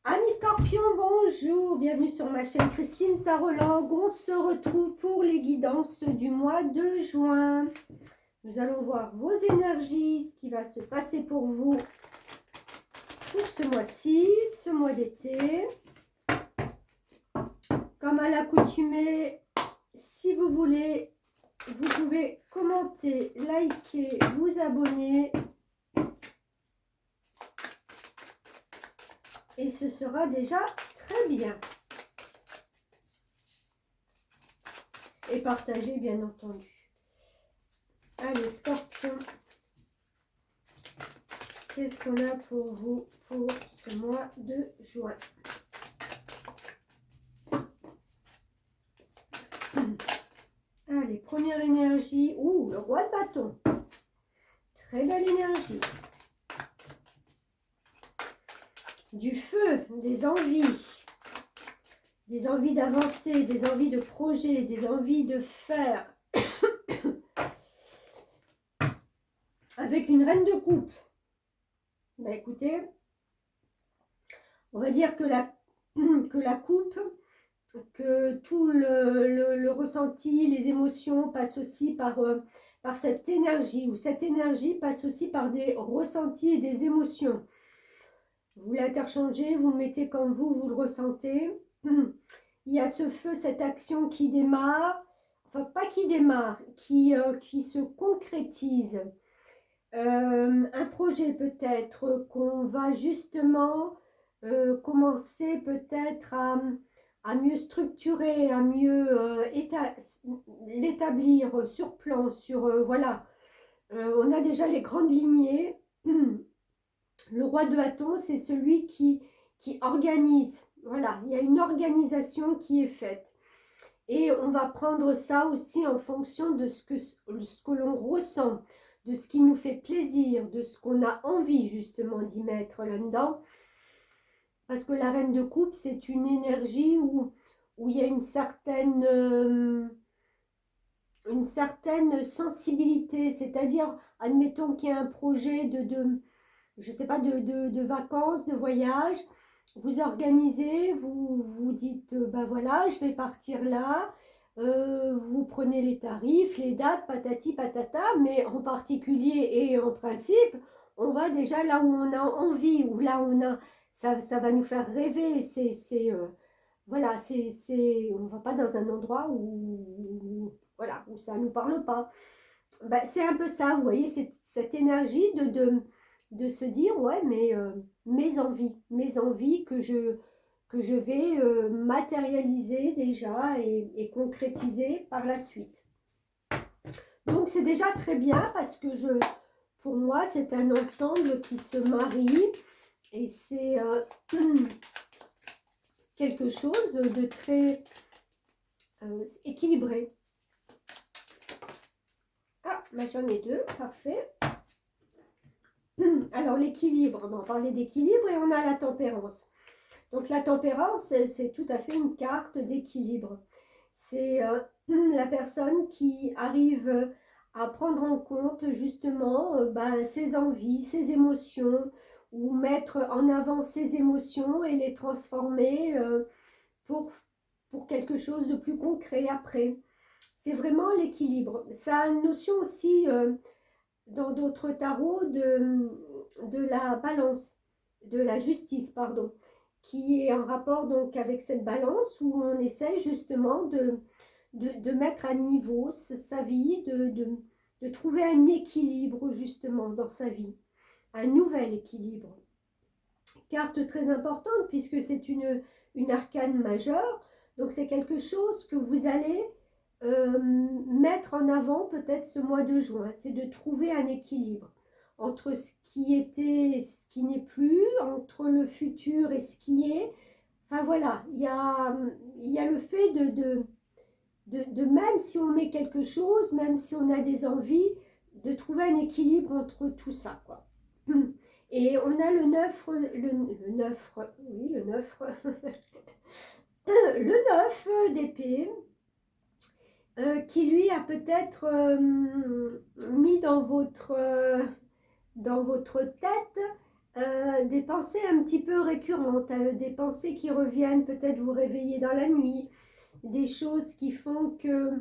Amis Scorpions, bonjour, bienvenue sur ma chaîne Christine Tarologue. On se retrouve pour les guidances du mois de juin. Nous allons voir vos énergies, ce qui va se passer pour vous pour ce mois-ci, ce mois d'été. Comme à l'accoutumée, si vous voulez, vous pouvez commenter, liker, vous abonner. Et ce sera déjà très bien. Et partager, bien entendu. Allez, Scorpion. Qu'est-ce qu'on a pour vous pour ce mois de juin? Allez, première énergie. Ouh, le roi de bâton. Très belle énergie. Du feu, des envies d'avancer, des envies de projet, des envies de faire. Avec une reine de coupe. Ben écoutez, on va dire que la coupe, que tout le ressenti, les émotions passent aussi par cette énergie, ou cette énergie passe aussi par des ressentis et des émotions. Vous l'interchangez, vous le mettez comme vous le ressentez. Il y a ce feu, cette action qui démarre, enfin pas qui démarre, qui se concrétise. Un projet peut-être qu'on va justement commencer peut-être à mieux structurer, à mieux l'établir sur plan, sur voilà. On a déjà les grandes lignées. Le roi de bâton, c'est celui qui organise. Voilà, il y a une organisation qui est faite. Et on va prendre ça aussi en fonction de ce que l'on ressent, de ce qui nous fait plaisir, de ce qu'on a envie justement d'y mettre là-dedans. Parce que la reine de coupe, c'est une énergie où il y a une certaine sensibilité. C'est-à-dire, admettons qu'il y a un projet je sais pas, de vacances, de voyage, vous organisez, vous dites, ben voilà, je vais partir là, vous prenez les tarifs, les dates, patati patata, mais en particulier et en principe, on va déjà là où on a envie, où là on a, ça va nous faire rêver, voilà, on ne va pas dans un endroit voilà, où ça ne nous parle pas. Ben, c'est un peu ça, vous voyez, cette énergie de se dire, ouais, mais mes envies que je vais matérialiser déjà et concrétiser par la suite. Donc, c'est déjà très bien parce que pour moi, c'est un ensemble qui se marie et c'est quelque chose de très équilibré. Ah, j'en ai deux, parfait. Alors l'équilibre, on parlait d'équilibre et on a la tempérance. Donc la tempérance, c'est tout à fait une carte d'équilibre. C'est la personne qui arrive à prendre en compte justement ses envies, ses émotions, ou mettre en avant ses émotions et les transformer pour quelque chose de plus concret après. C'est vraiment l'équilibre. Ça a une notion aussi dans d'autres tarots de la balance, de la justice, pardon, qui est en rapport donc avec cette balance où on essaie justement de mettre à niveau sa vie, de trouver un équilibre justement dans sa vie, un nouvel équilibre. Carte très importante puisque c'est une arcane majeure, donc c'est quelque chose que vous allez mettre en avant peut-être ce mois de juin, c'est de trouver un équilibre entre ce qui était et ce qui n'est plus, entre le futur et ce qui est. Enfin voilà, il y a le fait de même si on met quelque chose, même si on a des envies, de trouver un équilibre entre tout ça, quoi. Et on a le 9, le 9, oui, le 9, le 9 d'épée, qui lui a peut-être mis dans votre tête des pensées un petit peu récurrentes, des pensées qui reviennent, peut-être vous réveiller dans la nuit, des choses qui font que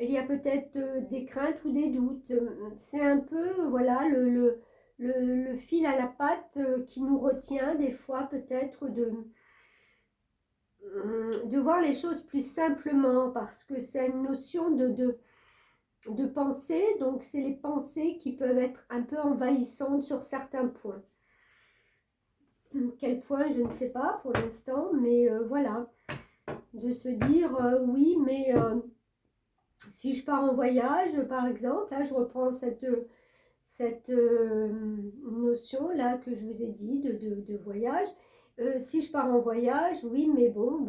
il y a peut-être des craintes ou des doutes. C'est un peu, voilà, le fil à la patte qui nous retient des fois peut-être de voir les choses plus simplement, parce que c'est une notion de pensée, donc c'est les pensées qui peuvent être un peu envahissantes sur certains points. Quel point, je ne sais pas pour l'instant, mais voilà, de se dire oui, mais si je pars en voyage, par exemple, là je reprends cette notion-là que je vous ai dit de voyage. Si je pars en voyage, oui, mais bon,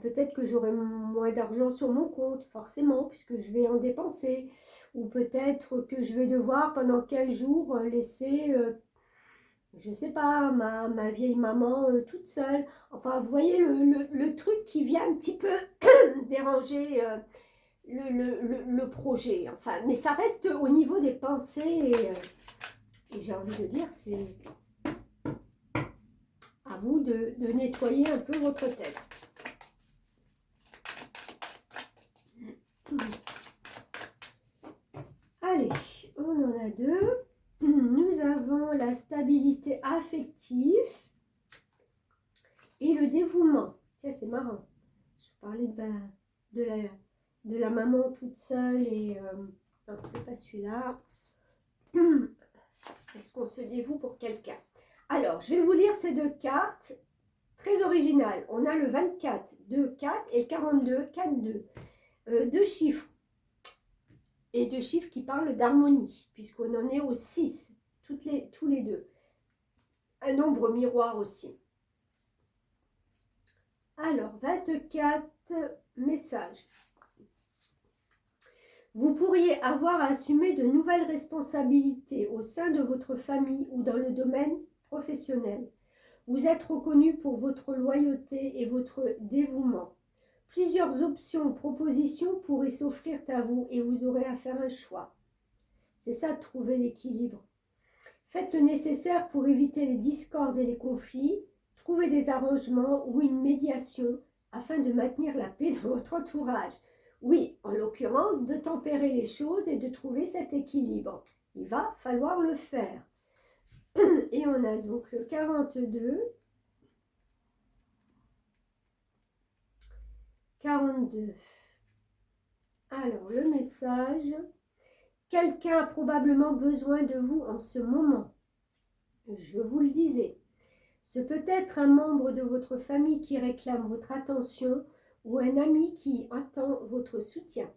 peut-être que j'aurai moins d'argent sur mon compte, forcément, puisque je vais en dépenser. Ou peut-être que je vais devoir, pendant 15 jours, laisser, je ne sais pas, ma vieille maman toute seule. Enfin, vous voyez le truc qui vient un petit peu déranger le projet. Enfin, mais ça reste au niveau des pensées. Et j'ai envie de dire, c'est à vous de nettoyer un peu votre tête. Allez, on en a deux. Nous avons la stabilité affective et le dévouement. Tiens, c'est marrant. Je parlais de la maman toute seule et... non, c'est pas celui-là. Est-ce qu'on se dévoue pour quelqu'un? Alors, je vais vous lire ces deux cartes. Très originales. On a le 24, 2, 4 et le 42, 4, 2. Deux chiffres. Et deux chiffres qui parlent d'harmonie, puisqu'on en est au 6, tous les deux. Un nombre miroir aussi. Alors, 24 messages. Vous pourriez avoir à assumer de nouvelles responsabilités au sein de votre famille ou dans le domaine professionnel. Vous êtes reconnu pour votre loyauté et votre dévouement. Plusieurs options ou propositions pourraient s'offrir à vous et vous aurez à faire un choix. C'est ça, de trouver l'équilibre. Faites le nécessaire pour éviter les discordes et les conflits. Trouvez des arrangements ou une médiation afin de maintenir la paix dans votre entourage. Oui, en l'occurrence, de tempérer les choses et de trouver cet équilibre. Il va falloir le faire. Et on a donc le 42, 42. Alors, le message. Quelqu'un a probablement besoin de vous en ce moment. Je vous le disais. Ce peut être un membre de votre famille qui réclame votre attention ou un ami qui attend votre soutien.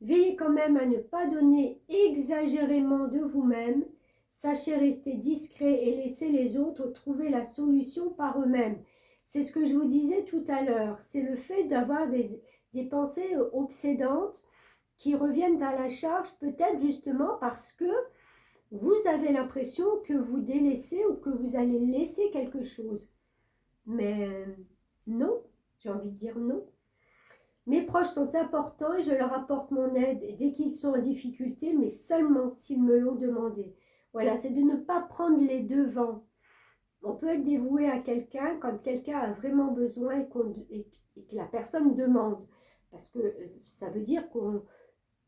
Veillez quand même à ne pas donner exagérément de vous-même. Sachez rester discret et laisser les autres trouver la solution par eux-mêmes. C'est ce que je vous disais tout à l'heure. C'est le fait d'avoir des pensées obsédantes qui reviennent à la charge, peut-être justement parce que vous avez l'impression que vous délaissez ou que vous allez laisser quelque chose. Mais non, j'ai envie de dire non. Mes proches sont importants et je leur apporte mon aide dès qu'ils sont en difficulté, mais seulement s'ils me l'ont demandé. Voilà, c'est de ne pas prendre les devants. On peut être dévoué à quelqu'un quand quelqu'un a vraiment besoin et que la personne demande. Parce que ça veut dire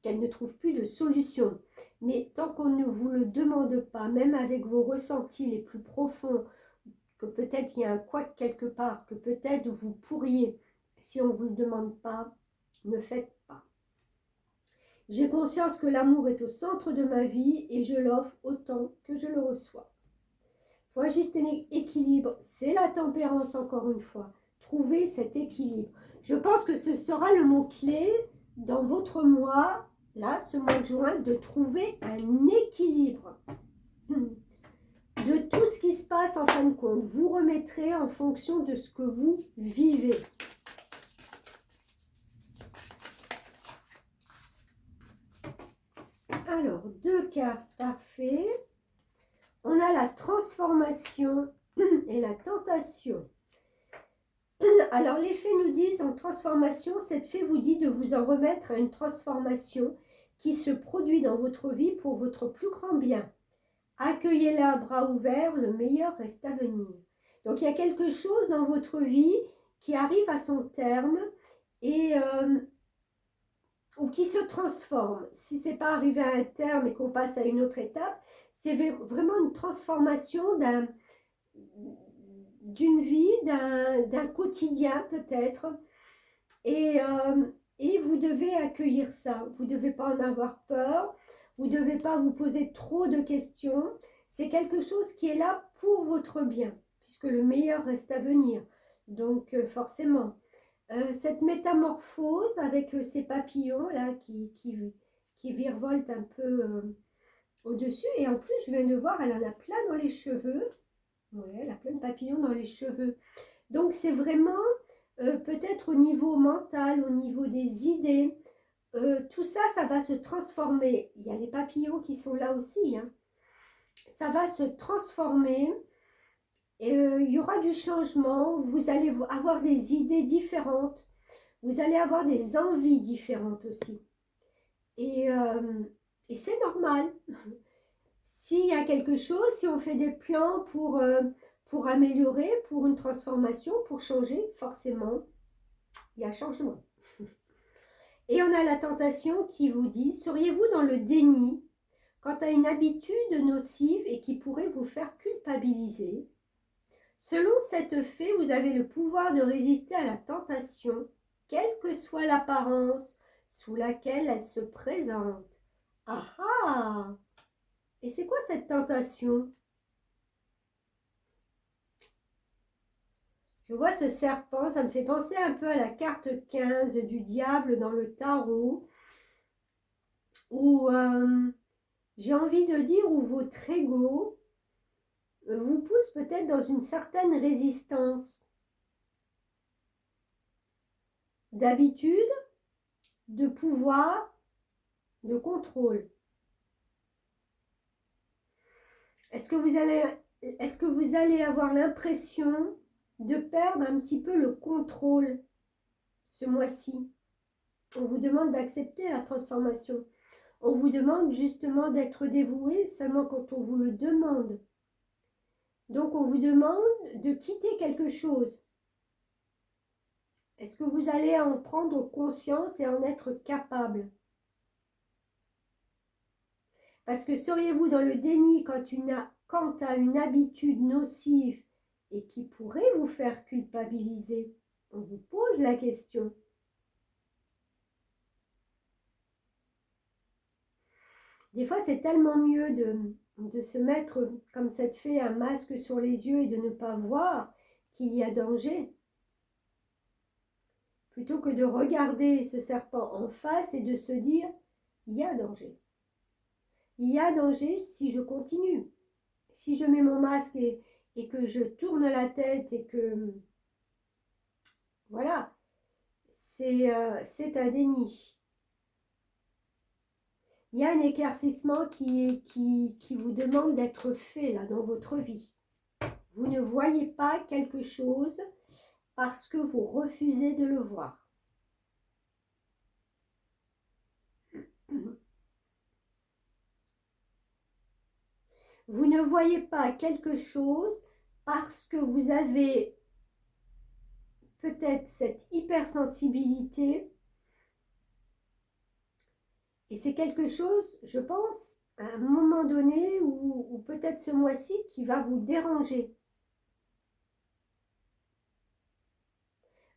qu'elle ne trouve plus de solution. Mais tant qu'on ne vous le demande pas, même avec vos ressentis les plus profonds, que peut-être il y a un couac quelque part, que peut-être vous pourriez, si on ne vous le demande pas, ne faites pas. J'ai conscience que l'amour est au centre de ma vie et je l'offre autant que je le reçois. Il faut ajuster l'équilibre, c'est la tempérance encore une fois. Trouver cet équilibre. Je pense que ce sera le mot-clé dans votre mois, là, ce mois de juin, de trouver un équilibre de tout ce qui se passe en fin de compte. Vous remettrez en fonction de ce que vous vivez. Alors, deux cartes, parfait. On a la transformation et la tentation. Alors, les fées nous disent en transformation, cette fée vous dit de vous en remettre à une transformation qui se produit dans votre vie pour votre plus grand bien. Accueillez-la à bras ouverts, le meilleur reste à venir. Donc il y a quelque chose dans votre vie qui arrive à son terme et ou qui se transforme. Si ce n'est pas arrivé à un terme et qu'on passe à une autre étape, c'est vraiment une transformation d'une vie, d'un quotidien peut-être. Et vous devez accueillir ça. Vous ne devez pas en avoir peur. Vous ne devez pas vous poser trop de questions. C'est quelque chose qui est là pour votre bien, puisque le meilleur reste à venir. Donc forcément, cette métamorphose avec ces papillons là qui virevoltent un peu au-dessus. Et en plus, je viens de voir, elle en a plein dans les cheveux. Oui, elle a plein de papillons dans les cheveux. Donc c'est vraiment peut-être au niveau mental, au niveau des idées. Tout ça, ça va se transformer. Il y a les papillons qui sont là aussi. Hein. Ça va se transformer. Il y aura du changement. Vous allez avoir des idées différentes. Vous allez avoir des envies différentes aussi. Et c'est normal. S'il y a quelque chose, si on fait des plans pour améliorer, pour une transformation, pour changer, forcément, il y a changement. Et on a la tentation qui vous dit, seriez-vous dans le déni quant à une habitude nocive et qui pourrait vous faire culpabiliser? Selon cette fée, vous avez le pouvoir de résister à la tentation, quelle que soit l'apparence sous laquelle elle se présente. Ah ah! Et c'est quoi cette tentation? Je vois ce serpent, ça me fait penser un peu à la carte 15 du diable dans le tarot, où j'ai envie de dire où votre ego vous pousse peut-être dans une certaine résistance d'habitude, de pouvoir, de contrôle. Est-ce que vous allez avoir l'impression de perdre un petit peu le contrôle ce mois-ci? On vous demande d'accepter la transformation. On vous demande justement d'être dévoué seulement quand on vous le demande. Donc on vous demande de quitter quelque chose. Est-ce que vous allez en prendre conscience et en être capable? Parce que seriez-vous dans le déni quant à une habitude nocive et qui pourrait vous faire culpabiliser? On vous pose la question. Des fois, c'est tellement mieux de se mettre, comme cette fée, un masque sur les yeux et de ne pas voir qu'il y a danger, plutôt que de regarder ce serpent en face et de se dire, il y a danger. Il y a danger si je continue. Si je mets mon masque et que je tourne la tête et que... Voilà, c'est un déni. Il y a un éclaircissement qui vous demande d'être fait là dans votre vie. Vous ne voyez pas quelque chose parce que vous refusez de le voir. Vous ne voyez pas quelque chose parce que vous avez peut-être cette hypersensibilité. Et c'est quelque chose, je pense, à un moment donné ou peut-être ce mois-ci qui va vous déranger.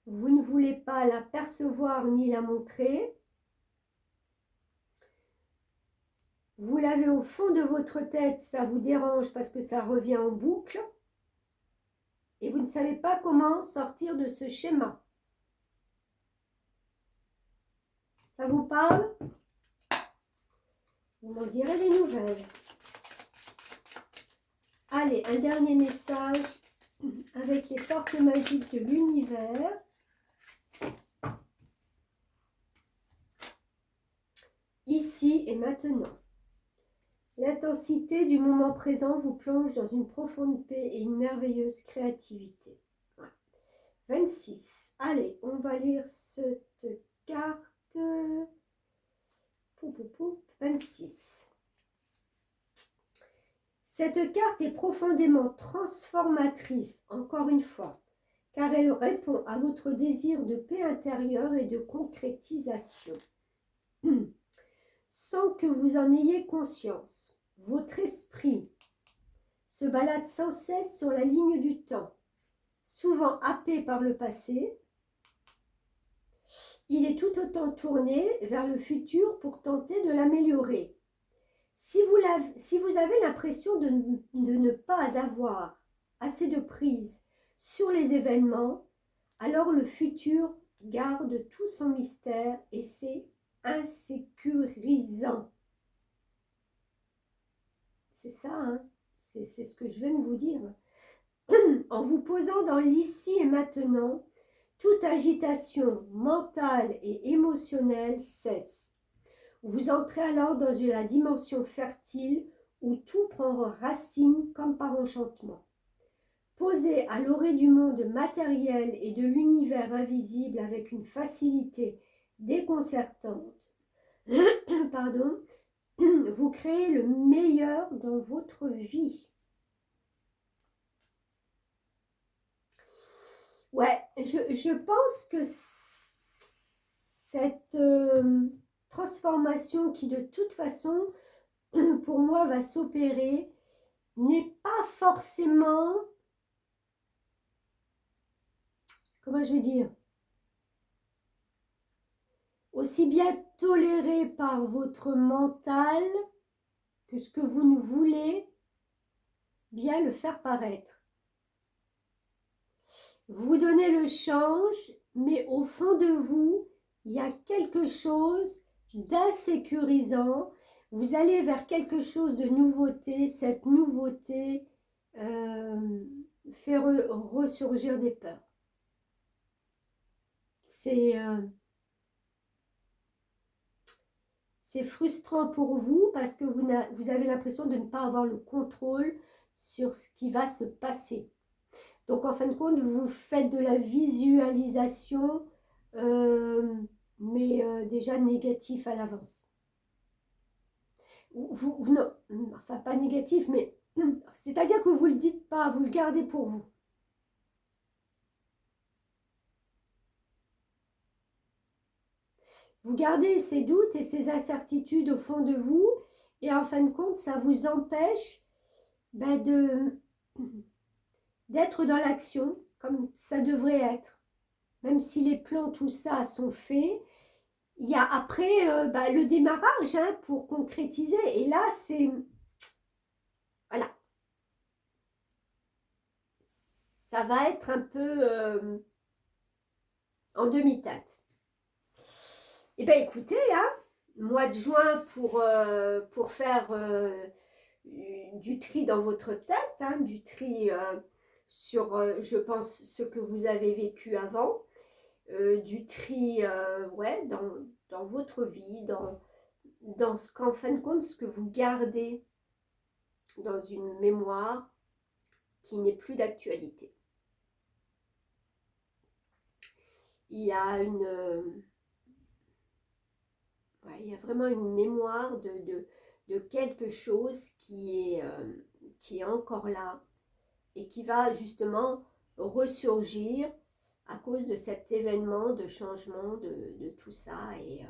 Vous ne voulez pas la percevoir ni la montrer. Vous l'avez au fond de votre tête, ça vous dérange parce que ça revient en boucle. Et vous ne savez pas comment sortir de ce schéma. Ça vous parle? Vous m'en direz des nouvelles. Allez, un dernier message avec les portes magiques de l'univers. Ici et maintenant. L'intensité du moment présent vous plonge dans une profonde paix et une merveilleuse créativité. Voilà. 26. Allez, on va lire cette carte. 26. Cette carte est profondément transformatrice, encore une fois, car elle répond à votre désir de paix intérieure et de concrétisation. Sans que vous en ayez conscience, votre esprit se balade sans cesse sur la ligne du temps, souvent happé par le passé. Il est tout autant tourné vers le futur pour tenter de l'améliorer. Si vous avez l'impression de ne pas avoir assez de prise sur les événements, alors le futur garde tout son mystère et c'est insécurisant. C'est ça, hein? C'est ce que je viens de vous dire. En vous posant dans l'ici et maintenant, toute agitation mentale et émotionnelle cesse. Vous entrez alors dans la dimension fertile où tout prend racine comme par enchantement. Posé à l'orée du monde matériel et de l'univers invisible avec une facilité déconcertante, pardon, vous créez le meilleur dans votre vie. Ouais, je pense que cette transformation qui de toute façon, pour moi, va s'opérer, n'est pas forcément, comment je vais dire, aussi bien tolérée par votre mental que ce que vous ne voulez bien le faire paraître. Vous donnez le change, mais au fond de vous, il y a quelque chose d'insécurisant. Vous allez vers quelque chose de nouveauté. Cette nouveauté fait ressurgir des peurs. C'est frustrant pour vous parce que vous avez l'impression de ne pas avoir le contrôle sur ce qui va se passer. Donc, en fin de compte, vous faites de la visualisation, mais déjà négatif à l'avance. Non, enfin, pas négatif, mais c'est-à-dire que vous ne le dites pas, vous le gardez pour vous. Vous gardez ces doutes et ces incertitudes au fond de vous, et en fin de compte, ça vous empêche d'être dans l'action comme ça devrait être. Même si les plans, tout ça, sont faits, il y a après le démarrage pour concrétiser. Et là, c'est... Voilà. Ça va être un peu en demi-teinte. Eh bien, écoutez, mois de juin pour faire du tri dans votre tête, du tri sur, je pense, ce que vous avez vécu avant, du tri dans votre vie, dans ce qu'en fin de compte, ce que vous gardez dans une mémoire qui n'est plus d'actualité. Il y a il y a vraiment une mémoire de quelque chose qui est encore là et qui va justement ressurgir à cause de cet événement de changement de tout ça. Et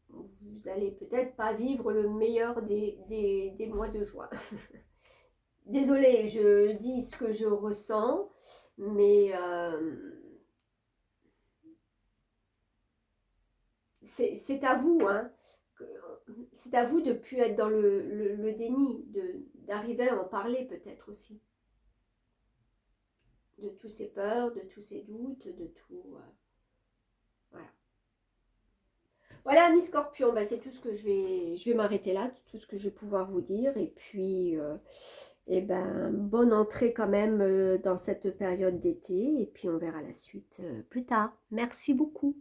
vous n'allez peut-être pas vivre le meilleur des mois de juin. Désolée, je dis ce que je ressens, mais c'est à vous, c'est à vous de ne plus être dans le déni, d'arriver à en parler peut-être aussi. De tous ces peurs, de tous ces doutes, de tout. Voilà. Voilà, mes scorpions, c'est tout ce que je vais m'arrêter là, tout ce que je vais pouvoir vous dire. Et puis, bonne entrée quand même dans cette période d'été. Et puis, on verra la suite plus tard. Merci beaucoup.